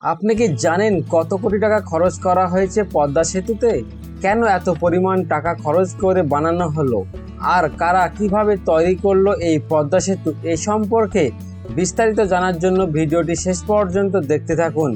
আপনি কি জানেন কত কোটি টাকা খরচ করা হয়েছে পদ্মা সেতুতে? কেন এত পরিমাণ টাকা খরচ করে বানানো হলো, আর কারা কিভাবে তৈরি করলো এই পদ্মা সেতু, এ সম্পর্কে বিস্তারিত জানার জন্য ভিডিওটি শেষ পর্যন্ত দেখতে থাকুন।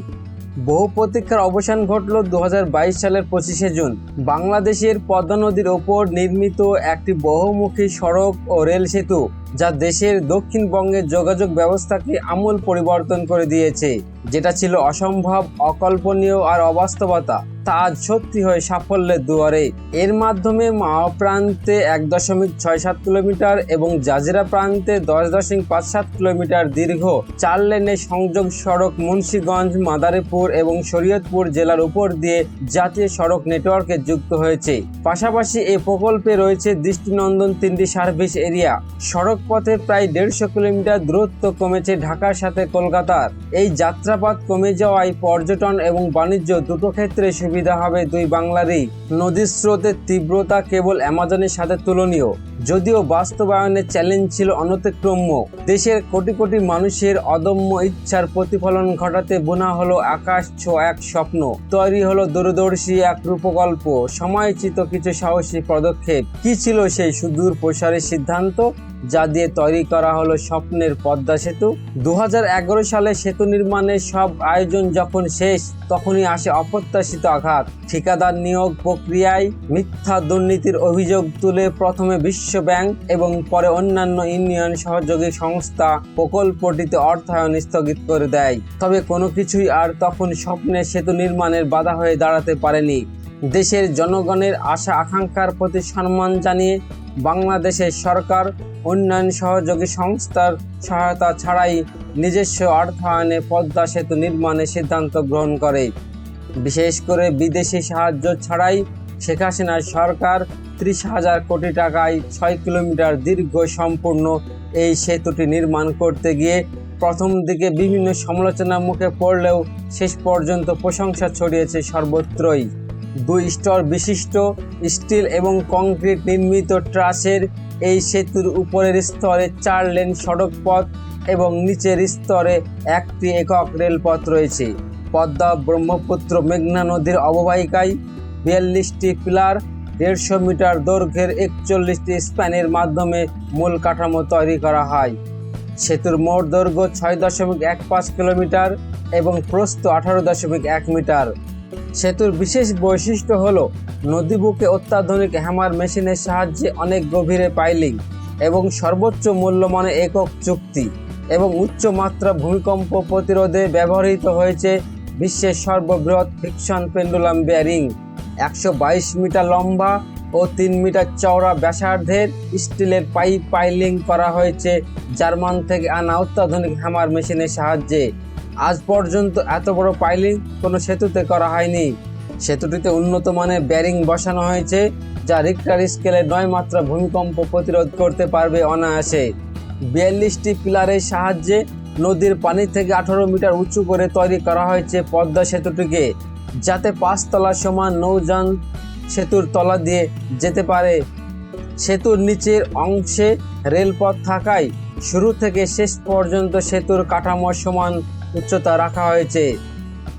বহু প্রতীক্ষার অবসান ঘটল 2022 সালের 25শে জুন। বাংলাদেশের পদ্মা নদীর ওপর নির্মিত একটি বহুমুখী সড়ক ও রেল সেতু, যা দেশের দক্ষিণবঙ্গের যোগাযোগ ব্যবস্থাকে আমূল পরিবর্তন করে দিয়েছে। যেটা ছিল অসম্ভব, অকল্পনীয় আর অবাস্তবতা, তা আজ সত্যি হয়ে সাফল্যের দুয়ারে। এর মাধ্যমে মাওয়া প্রান্তে 1.67 কিলোমিটার এবং জাজিরা প্রান্তে 10.57 কিলোমিটার দীর্ঘ 4 লেনের সংযোগ সড়ক মুন্সিগঞ্জ, মাদারীপুর এবং শরীয়তপুর জেলার উপর দিয়ে জাতীয় সড়ক নেটওয়ার্কে যুক্ত হয়েছে। পাশাপাশি এই প্রকল্পে রয়েছে দৃষ্টিনন্দন 3টি সার্ভিস এরিয়া। সড়ক পথে প্রায় 150 কিলোমিটার দূরত্ব কমেছে ঢাকার সাথে কলকাতার। এই যাত্রাপথ কমে যাওয়ায় পর্যটন এবং বাণিজ্য দুটো ক্ষেত্রে সুবিধা হবে দুই বাংলারই। নদীর স্রোতের তীব্রতা কেবল অ্যামাজনের সাথে তুলনীয়, যদিও বাস্তবায়নের চ্যালেঞ্জ ছিল অনতিক্রম্য। দেশের কোটি কোটি মানুষের অদম্য ইচ্ছার প্রতিফলন ঘটাতে বোনা হলো আকাশ ছোঁয়া এক স্বপ্ন, তৈরি হলো দূরদর্শী এক রূপকল্প, সময়চিত কিছু সাহসী পদক্ষেপ। কি ছিল সেই সুদূর প্রসারী সিদ্ধান্ত যা দিয়ে তৈরি করা হলো স্বপ্নের পদ্মা সেতু? 2011 সালে সেতু নির্মাণের সব আয়োজন যখন শেষ, তখনই আসে অপ্রত্যাশিত আঘাত। ঠিকাদার নিয়োগ প্রক্রিয়ায় মিথ্যা দুর্নীতির অভিযোগ তুলে প্রথমে বিশ্ব ব্যাংক এবং পরে অন্যান্য ইউনিয়ন সহযোগী সংস্থা প্রকল্পটিতে অর্থায়ন স্থগিত করে দেয়। তবে কোনো কিছুই আর তখন স্বপ্নের সেতু নির্মাণের বাধা হয়ে দাঁড়াতে পারেনি। দেশের জনগণের আশা আকাঙ্ক্ষার প্রতি সম্মান জানিয়ে বাংলাদেশের সরকার উন্নয়ন সহযোগী সংস্থার সহায়তা ছাড়াই নিজস্ব অর্থায়নে পদ্মা সেতু নির্মাণের সিদ্ধান্ত গ্রহণ করে। বিশেষ করে বিদেশি সাহায্য ছাড়াই শেখ হাসিনার সরকার 30,000 কোটি টাকায় 6 কিলোমিটার দীর্ঘ সম্পূর্ণ এই সেতুটি নির্মাণ করতে গিয়ে প্রথম দিকে বিভিন্ন সমালোচনার মুখে পড়লেও শেষ পর্যন্ত প্রশংসা ছড়িয়েছে সর্বত্রই। 2 স্তর বিশিষ্ট স্টিল এবং কংক্রিট নির্মিত ট্রাসের এই সেতুর উপরের স্তরে 4 লেন সড়ক পথ এবং নিচের স্তরে একটি একক রেলপথ রয়েছে। পদ্মা, ব্রহ্মপুত্র, মেঘনা নদীর অববাহিকায় 42টি পিলার, 150 মিটার দৈর্ঘ্যের 41টি স্প্যানের মাধ্যমে মূল কাঠামো তৈরি করা হয়। সেতুর মোট দৈর্ঘ্য 6.15 কিলোমিটার এবং প্রস্থ 18.1 মিটার। সেতুর বিশেষ বৈশিষ্ট্য হলো নদীবুকে অত্যাধুনিক হ্যামার মেশিনের সাহায্যে অনেক গভীরে পাইলিং এবং সর্বোচ্চ মূল্যমানে একক চুক্তি এবং উচ্চ মাত্রা ভূমিকম্প প্রতিরোধে ব্যবহৃত হয়েছে বিশ্বের সর্ববৃহৎ ফিকশন পেন্ডুলাম বেয়ারিং। 122 মিটার লম্বা ও 3 মিটার চওড়া ব্যাসার্ধের স্টিলের পাইপ পাইলিং করা হয়েছে জার্মান থেকে আনা অত্যাধুনিক হ্যামার মেশিনের সাহায্যে। আজ পর্যন্ত এত বড় পাইলিং কোনো সেতুতে করা হয়নি। সেতুটিতে উন্নত মানের ব্যারিং বসানো হয়েছে, যা রিক্টার স্কেলে 9 মাত্রা ভূমিকম্প প্রতিরোধ করতে পারবে অনায়াসে। 42টি পিলারের সাহায্যে নদীর পানি থেকে 18 মিটার উঁচু করে তৈরি করা হয়েছে পদ্মা সেতুটিকে, যাতে 5 তলা সমান নৌযান সেতুর তলা দিয়ে যেতে পারে। সেতুর নিচের অংশে রেলপথ থাকায় শুরু থেকে শেষ পর্যন্ত সেতুর কাঠামো সমান উচ্চতা রাখা হয়েছে।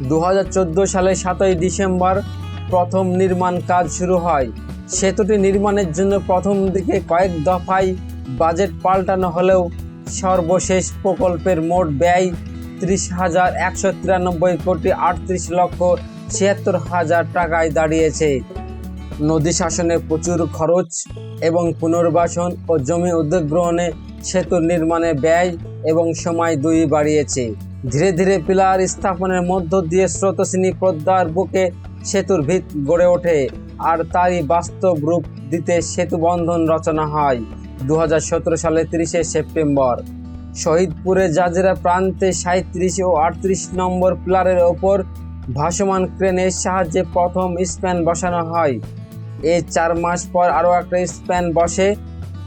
2014 সালের 7 ডিসেম্বর প্রথম নির্মাণ কাজ শুরু হয়। সেতুটি নির্মাণের জন্য প্রথম দিকে কয়েক দফায় বাজেট পাল্টানো হলেও সর্বশেষ প্রকল্পের মোট ব্যয় 30,193 কোটি 38 লক্ষ 76 হাজার টাকায় দাঁড়িয়েছে। নদী শাসনে প্রচুর খরচ এবং পুনর্বাসন ও জমি অধিগ্রহণে সেতু নির্মাণে ব্যয় এবং সময় দুই বাড়িয়েছে। ধীরে ধীরে পিলার স্থাপনের মধ্য দিয়ে স্রোতস্বিনী পদ্মার বুকে সেতুর ভিত গড়ে ওঠে, আর তারই বাস্তব রূপ দিতে সেতু বন্ধন রচনা হয় 2017 সালের 30শে সেপ্টেম্বর। শহীদপুরে জাজিরা প্রান্তে 37 ও 38 নম্বর পিলারের ওপর ভাসমান ক্রেনের সাহায্যে প্রথম স্প্যান বসানো হয়। এই 4 মাস পর আরও একটা স্প্যান বসে।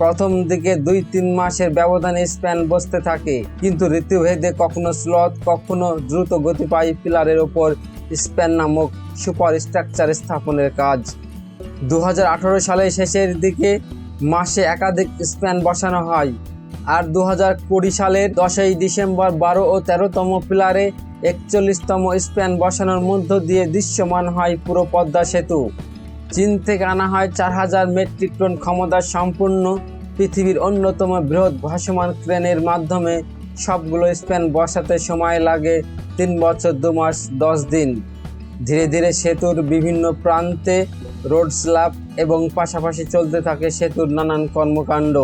প্রথম দিকে 2-3 মাসের ব্যবধানে স্প্যান বসতে থাকে, কিন্তু ঋতুভেদে কখনো স্লথ কখনো দ্রুত গতি পায় পিলারের ওপর স্প্যান নামক সুপার স্ট্রাকচার স্থাপনের কাজ। 2018 সালের শেষের দিকে মাসে একাধিক স্প্যান বসানো হয়, আর 2020 সালের 10 ডিসেম্বর 12 ও 13তম পিলারে 41তম স্প্যান বসানোর মধ্য দিয়ে দৃশ্যমান হয় পুরো পদ্মা সেতু। চীন থেকে আনা হয় 4000 মেট্রিক টন ক্ষমতা সম্পূর্ণ পৃথিবীর অন্যতম বৃহৎ ভাসমান ক্রেনের মাধ্যমে সবগুলো স্প্যান বসাতে সময় লাগে 3 বছর 2 মাস 10 দিন। ধীরে ধীরে সেতুর বিভিন্ন প্রান্তে রোড স্ল্যাব এবং পাশাপাশি চলতে থাকে সেতুর নানান কর্মকাণ্ড।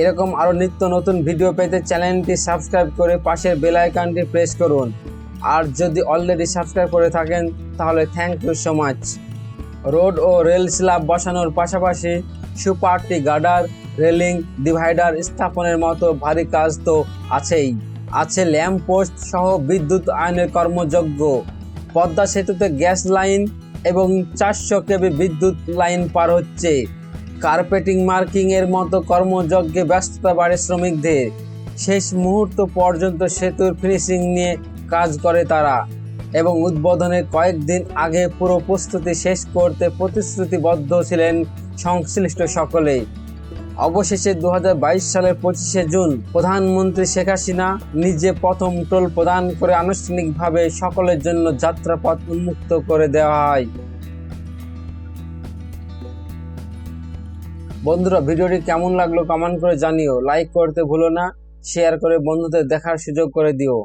এরকম আরও নিত্য নতুন ভিডিও পেতে চ্যানেলটি সাবস্ক্রাইব করে পাশের বেল আইকনটি প্রেস করুন। আর যদি অলরেডি সাবস্ক্রাইব করে থাকেন তাহলে thank you so much. Road ও রেল স্ল্যাব বসানোর পাশাপাশি সুপারটি গার্ডার, রেলিং, ডিভাইডার স্থাপনের মতো ভারী কাজ তো আছেই। আছে ল্যাম্প পোস্ট সহ বিদ্যুৎ আইনের কর্মযজ্ঞ। পদ্মা সেতুতে গ্যাস লাইন এবং 400 কেবি বিদ্যুৎ লাইন পার হচ্ছে। কার্পেটিং, মার্কিং এর মতো কর্মযজ্ঞে ব্যস্ততা বাড়ে শ্রমিকদের। শেষ মুহূর্ত পর্যন্ত সেতুর ফিনিশিং নিয়ে কাজ করে তারা এবং উদ্বোধনের কয়েকদিন আগে পুরো প্রস্তুতি শেষ করতে প্রতিশ্রুতিবদ্ধ ছিলেন সংশ্লিষ্ট সকলে। অবশেষে 2022 সালের 25শে জুন প্রধানমন্ত্রী শেখ হাসিনা নিজে প্রথম টোল প্রদান করে আনুষ্ঠানিকভাবে সকলের জন্য যাত্রাপথ উন্মুক্ত করে দেওয়া হয়। বন্ধুরা, ভিডিওটি কেমন লাগলো কমেন্ট করে জানিও। লাইক করতে ভুলো না, শেয়ার করে বন্ধুদের দেখার সুযোগ করে দিও।